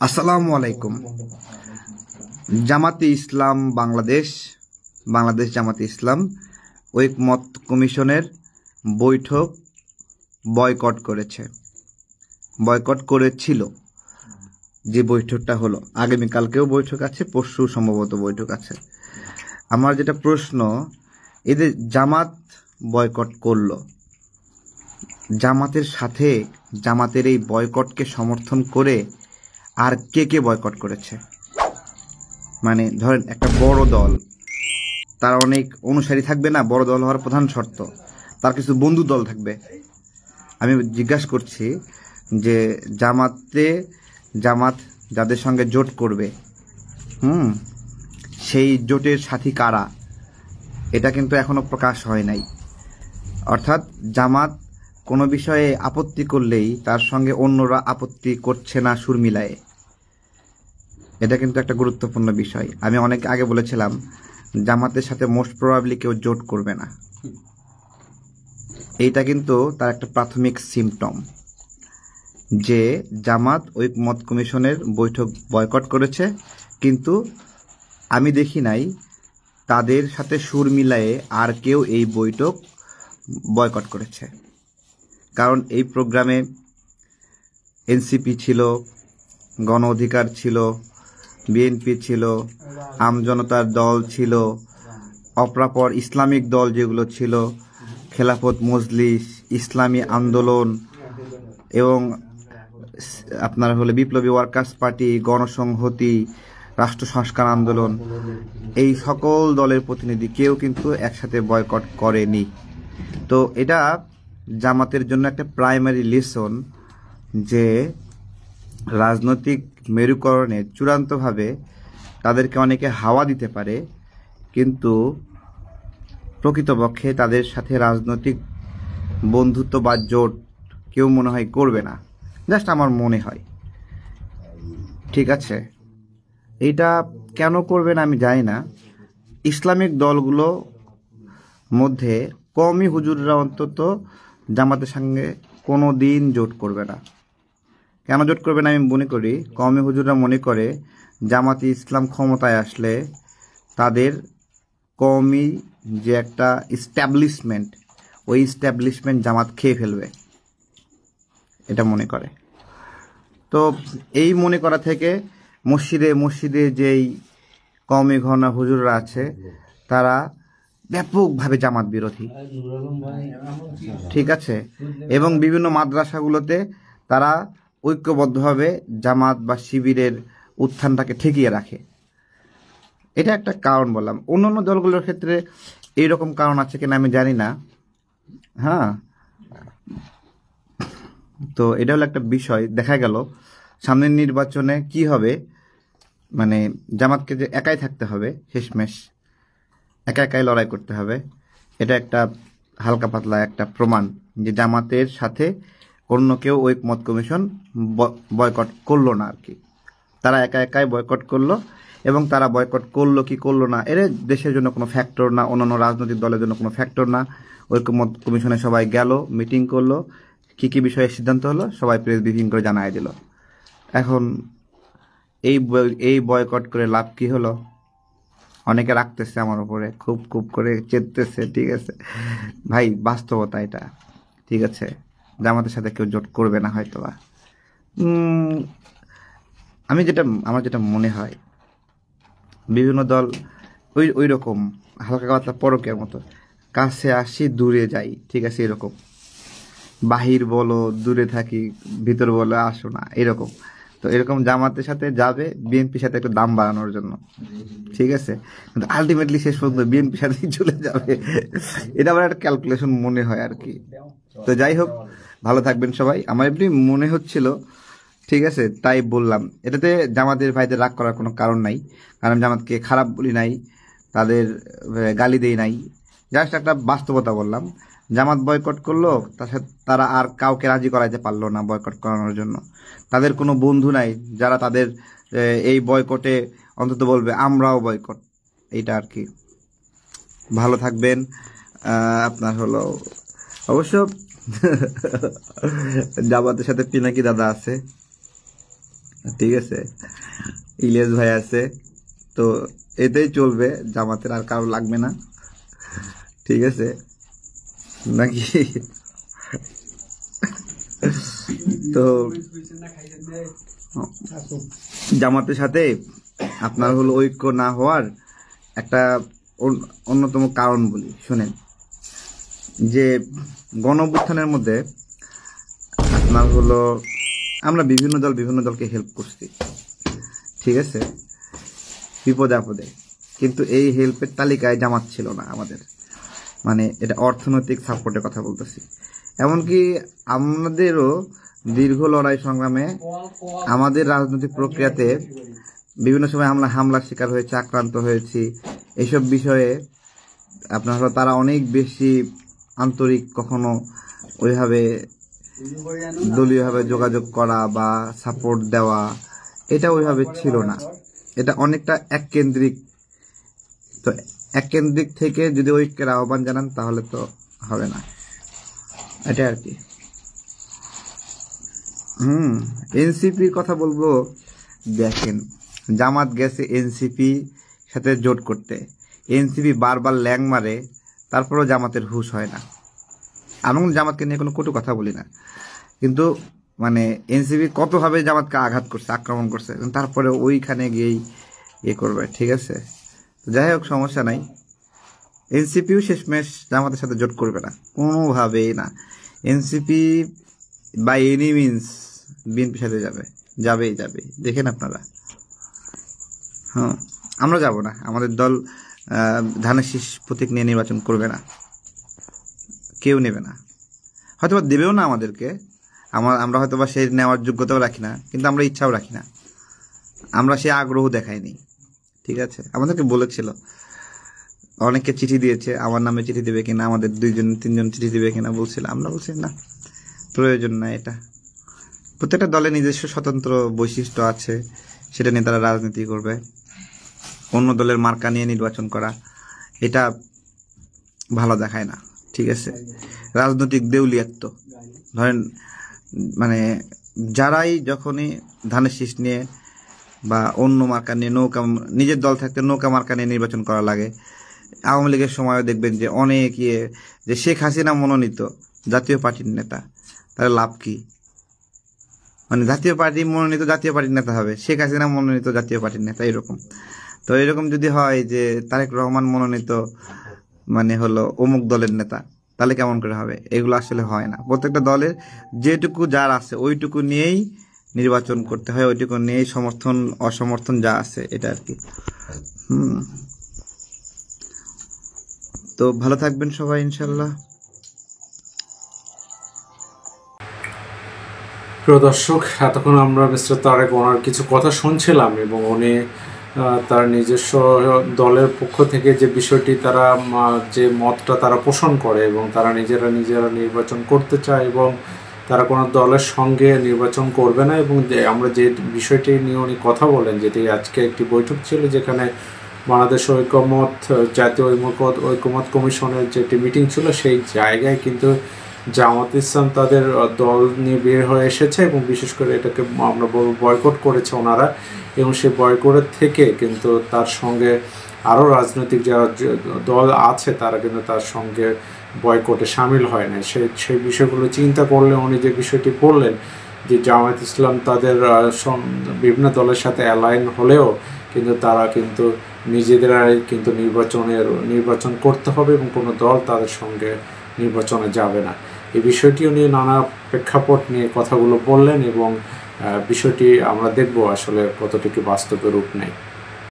আসসালামু আলাইকুম। জামাতে ইসলাম বাংলাদেশ জামাতে ইসলাম ঐকমত্য কমিশনের বৈঠক বয়কট করেছিল। যে বৈঠকটা হলো, আগামীকালকেও বৈঠক আছে, পরশু সম্ভবত বৈঠক আছে। আমার যেটা প্রশ্ন, এদের জামাত বয়কট করলো, জামাতের সাথে জামাতের এই বয়কটকে সমর্থন করে আর কে কে বয়কট করেছে? মানে ধরেন একটা বড় দল, তার অনেক অনুসারী থাকবে না? বড় দল হওয়ার প্রধান শর্ত তার কিছু বন্ধু দল থাকবে। আমি জিজ্ঞাসা করছি যে জামাত যাদের সঙ্গে জোট করবে, সেই জোটের সাথী কারা? এটা কিন্তু এখনো প্রকাশ হয় নাই। অর্থাৎ জামাত কোনো বিষয়ে আপত্তি করলেই তার সঙ্গে অন্যরা আপত্তি করছে না সুর মিলায়ে। এটা কিন্তু একটা গুরুত্বপূর্ণ বিষয়। আমি অনেক আগে বলেছিলাম জামাতের সাথে মোস্ট প্রবাবলি কেউ জোট করবে না। এইটা কিন্তু তার একটা প্রাথমিক সিমটম যে জামাত ঐকমত্য কমিশনের বৈঠক বয়কট করেছে, কিন্তু আমি দেখি নাই তাদের সাথে সুর মিলায়ে আর কেউ এই বৈঠক বয়কট করেছে। কারণ এই প্রোগ্রামে এনসিপি ছিল, গণ অধিকার ছিল, বিএনপি ছিল, আমজনতার দল ছিল, অপরাপর ইসলামিক দল যেগুলো ছিল, খেলাফত মজলিস, ইসলামী আন্দোলন এবং আপনার হলে বিপ্লবী ওয়ার্কার্স পার্টি, গণসংহতি, রাষ্ট্র সংস্কার আন্দোলন, এই সকল দলের প্রতিনিধি কেউ কিন্তু একসাথে বয়কট করেনি। তো এটা জামাতের জন্য একটা প্রাইমারি লেসন যে রাজনৈতিক মেরুকরণে চূড়ান্তভাবে তাদেরকে অনেকে হাওয়া দিতে পারে, কিন্তু প্রকৃতপক্ষে তাদের সাথে রাজনৈতিক বন্ধুত্ব বা জোট কেউ মনে হয় করবে না। জাস্ট আমার মনে হয়, ঠিক আছে? এইটা কেন করবে না আমি জানি না। ইসলামিক দলগুলো মধ্যে কওমি হুজুররা অন্তত জামাতের সঙ্গে কোনো দিন জোট করবে না। কেন জোট করবে না? আমি মনে করি কওমি হুজুররা মনে করে জামাতে ইসলাম ক্ষমতায় আসলে তাদের কওমি যে একটা ইস্টাবলিশমেন্ট, ওই ইস্টাবলিশমেন্ট জামাত খেয়ে ফেলবে, এটা মনে করে। তো এই মনে করা থেকে মসজিদে যেই কওমি ঘরানা হুজুররা আছে তারা ব্যাপকভাবে জামাত বিরোধী, ঠিক আছে? এবং বিভিন্ন মাদ্রাসাগুলোতে তারা ঐক্যবদ্ধভাবে জামাত বা শিবিরের উত্থানটাকে ঠেকিয়ে রাখে। এটা একটা কারণ বললাম। অন্যান্য দলগুলোর ক্ষেত্রে এইরকম কারণ আছে কিনা আমি জানি না। হ্যাঁ, তো এটা হলো একটা বিষয়। দেখা গেল সামনের নির্বাচনে কি হবে, মানে জামাতকে যে একাই থাকতে হবে, শেষমেশ একাই লড়াই করতে হবে। এটা একটা হালকা পাতলা একটা প্রমাণ যে জামাতের সাথে অন্য কেউ ঐকমত্য কমিশন বয়কট করলো না আর কি। তারা একাই বয়কট করলো, এবং তারা বয়কট করলো কি করলো না এর দেশের জন্য কোনো ফ্যাক্টর না, অন্যান্য রাজনৈতিক দলের জন্য কোনো ফ্যাক্টর না। ঐকমত্য কমিশনে সবাই গেল, মিটিং করলো, কি বিষয়ে সিদ্ধান্ত হলো সবাই প্রেস ব্রিফিং করে জানাই দিল। এখন এই বয়কট করে লাভ কি হলো? অনেকে রাখতেছে আমার উপরে, খুব করে চেতেছে, ঠিক আছে ভাই, বাস্তবতা এটা, ঠিক আছে? জামাতের সাথে কেউ জোট করবে না হয়তো বা। আমার যেটা মনে হয়, বিভিন্ন দল ওই রকম হালকা পাতলা পরকের মতো, কাছে আসি দূরে যাই, ঠিক আছে? এরকম বাহির বলো দূরে থাকি, ভিতর বলো আসো না, এরকম। তো এরকম জামাতের সাথে যাবে বিএনপির সাথে একটু দাম বাড়ানোর জন্য, ঠিক আছে? কিন্তু আলটিমেটলি শেষ পর্যন্ত বিএনপির সাথেই চলে যাবে। এটা আমার একটা ক্যালকুলেশন মনে হয় আর কি। তো যাই হোক, ভালো থাকবেন সবাই। আমার এমনি মনে হচ্ছিল, ঠিক আছে, তাই বললাম। এটাতে জামাতের ভাইদের রাগ করার কোনো কারণ নাই, কারণ জামাতকে খারাপ বলি নাই, তাদের গালি দেই নাই, জাস্ট একটা বাস্তবতা বললাম। জামাত বয়কট করলো, তার সাথে তারা আর কাউকে রাজি করাইতে পারলো না বয়কট করানোর জন্য। তাদের কোনো বন্ধু নাই যারা তাদের এই বয়কটে অন্তত বলবে আমরাও বয়কট, এইটা আর কি। ভালো থাকবেন। আপনার হলো অবশ্য জামাতের সাথে পিনাকি দাদা আছে, ঠিক আছে, ইলিয়াস ভাই আছে, তো এতেই চলবে, জামাতের আর কারো লাগবে না, ঠিক আছে নাকি? তো জামাতের সাথে আপনার হলো ঐক্য না হওয়ার একটা অন্যতম কারণ বলি, শোনেন। যে গণ অভ্যুত্থানের মধ্যে আপনার হলো আমরা বিভিন্ন দলকে হেল্প করছি, ঠিক আছে, বিপদে আপদে, কিন্তু এই হেল্পের তালিকায় জামাত ছিল না আমাদের, মানে এটা অর্থনৈতিক সাপোর্টের কথা বলতেছি। এমনকি আমাদেরও দীর্ঘ লড়াই সংগ্রামে আমাদের রাজনৈতিক প্রক্রিয়াতে বিভিন্ন সময় হামলার শিকার হয়েছে, আক্রান্ত হয়েছি, এইসব বিষয়ে আপনার হলো তারা অনেক বেশি আন্তরিক, কখনো ওইভাবে দলীয়ভাবে যোগাযোগ করা বা সাপোর্ট দেওয়া এটা ওইভাবে ছিল না, এটা অনেকটা এককেন্দ্রিক। তো এককেন্দ্রিক থেকে যদি ঐক্যের আহ্বান জানান তাহলে তো হবে না, এটা আর কি। এনসিপির কথা বলবো, দেখেন জামাত গেছে এনসিপি সাথে জোট করতে, এনসিপি বারবার ল্যাং মারে, তারপরেও জামাতের হুঁশ হয় না। আমি জামাতকে নিয়ে কোনো কটু কথা বলি না, কিন্তু মানে এনসিপি কতভাবে জামাতকে আঘাত করছে, আক্রমণ করছে, তারপরে ওইখানে গিয়েই করবে, ঠিক আছে। যাই হোক, সমস্যা নাই, এনসিপিও শেষমেশ জামাতের সাথে জোট করবে না, কোনোভাবেই না। এনসিপি বাই এনি মিনস বিএনপির সাথে যাবেই, দেখেন আপনারা। আমরা যাব না, আমাদের দল ধানের শীষ প্রতীক নিয়ে নির্বাচন করবে না, কেউ নেবে না, হয়তো দেবেও না আমাদেরকে, আমরা হয়তো বা সেই নেওয়ার যোগ্যতাও রাখি না, কিন্তু আমরা ইচ্ছাও রাখি না, আমরা সে আগ্রহ দেখাইনি, ঠিক আছে। আমাদেরকে বলেছিল, অনেকে চিঠি দিয়েছে, আমার নামে চিঠি দেবে কিনা, আমাদের 2-3জন চিঠি দেবে কিনা বলছিল, আমরা বলছি না, প্রয়োজন না। এটা প্রত্যেকটা দলের নিজস্ব স্বতন্ত্র বৈশিষ্ট্য আছে, সেটা নিয়ে তারা রাজনীতি করবে। অন্য দলের মার্কা নিয়ে নির্বাচন করা এটা ভালো দেখায় না, ঠিক আছে। রাজনৈতিক দেউলিয়াত্ব, ধরেন মানে যারাই যখনই ধানের শীষ নিয়ে বা অন্য মার্কা নিয়ে নিজের দল থাকতে নৌকা মার্কা নিয়ে নির্বাচন করা লাগে। আওয়ামী লীগের সময়ও দেখবেন যে অনেক যে শেখ হাসিনা মনোনীত জাতীয় পার্টির নেতা, তাহলে লাভ কি? মানে জাতীয় পার্টি মনোনীত জাতীয় পার্টির নেতা হবে, শেখ হাসিনা মনোনীত জাতীয় পার্টির নেতা, এরকম। তো এরকম যদি হয় যে তারেক রহমান মনোনীত মানে হলো অমুক দলের নেতা, তাহলে কেমন করে হবে? এগুলো আসলে হয় না। প্রত্যেকটা দলের যেটুকু যার আছে ওইটুকু নিয়েই নির্বাচন করতে হয়, ওইটুকু নিয়েই সমর্থন অসমর্থন যা আছে এটা আর কি। তো ভালো থাকবেন সবাই ইনশাল্লাহ। প্রিয় দর্শক, এতক্ষণ আমরা মিস্টার তারেক ওনার কিছু কথা শুনছিলাম, এবং উনি তার নিজস্ব দলের পক্ষ থেকে যে বিষয়টি তারা যে মতটা তারা পোষণ করে, এবং তারা নিজেরা নির্বাচন করতে চায়, এবং তারা কোনো দলের সঙ্গে নির্বাচন করবে না। এবং আমরা যে বিষয়টি নিয়ে উনি কথা বলেন, যেটি আজকে একটি বৈঠক ছিল যেখানে বাংলাদেশ জাতীয় ঐকমত্য কমিশনের যেটি মিটিং ছিল, সেই জায়গায় কিন্তু জামাত ইসলাম তাদের দল নিয়ে বের হয়ে এসেছে, এবং বিশেষ করে এটাকে আমরা বলব বয়কট করেছে ওনারা। এবং সেই বয়কটের থেকে কিন্তু তার সঙ্গে আরও রাজনৈতিক যারা দল আছে তারা কিন্তু তার সঙ্গে বয়কটে সামিল হয় না। সেই বিষয়গুলো চিন্তা করলে উনি যে বিষয়টি বললেন যে জামায়াত ইসলাম তাদের বিভিন্ন দলের সাথে অ্যালাইন হলেও কিন্তু তারা কিন্তু নিজেদেরাই কিন্তু নির্বাচন করতে হবে, এবং কোনো দল তাদের সঙ্গে নির্বাচনে যাবে না। এই বিষয়টিও নিয়ে নানা প্রেক্ষাপট নিয়ে কথাগুলো বললেন, এবং বিষয়টি আমরা দেখব আসলে কতটুকু বাস্তবে রূপ নেয়।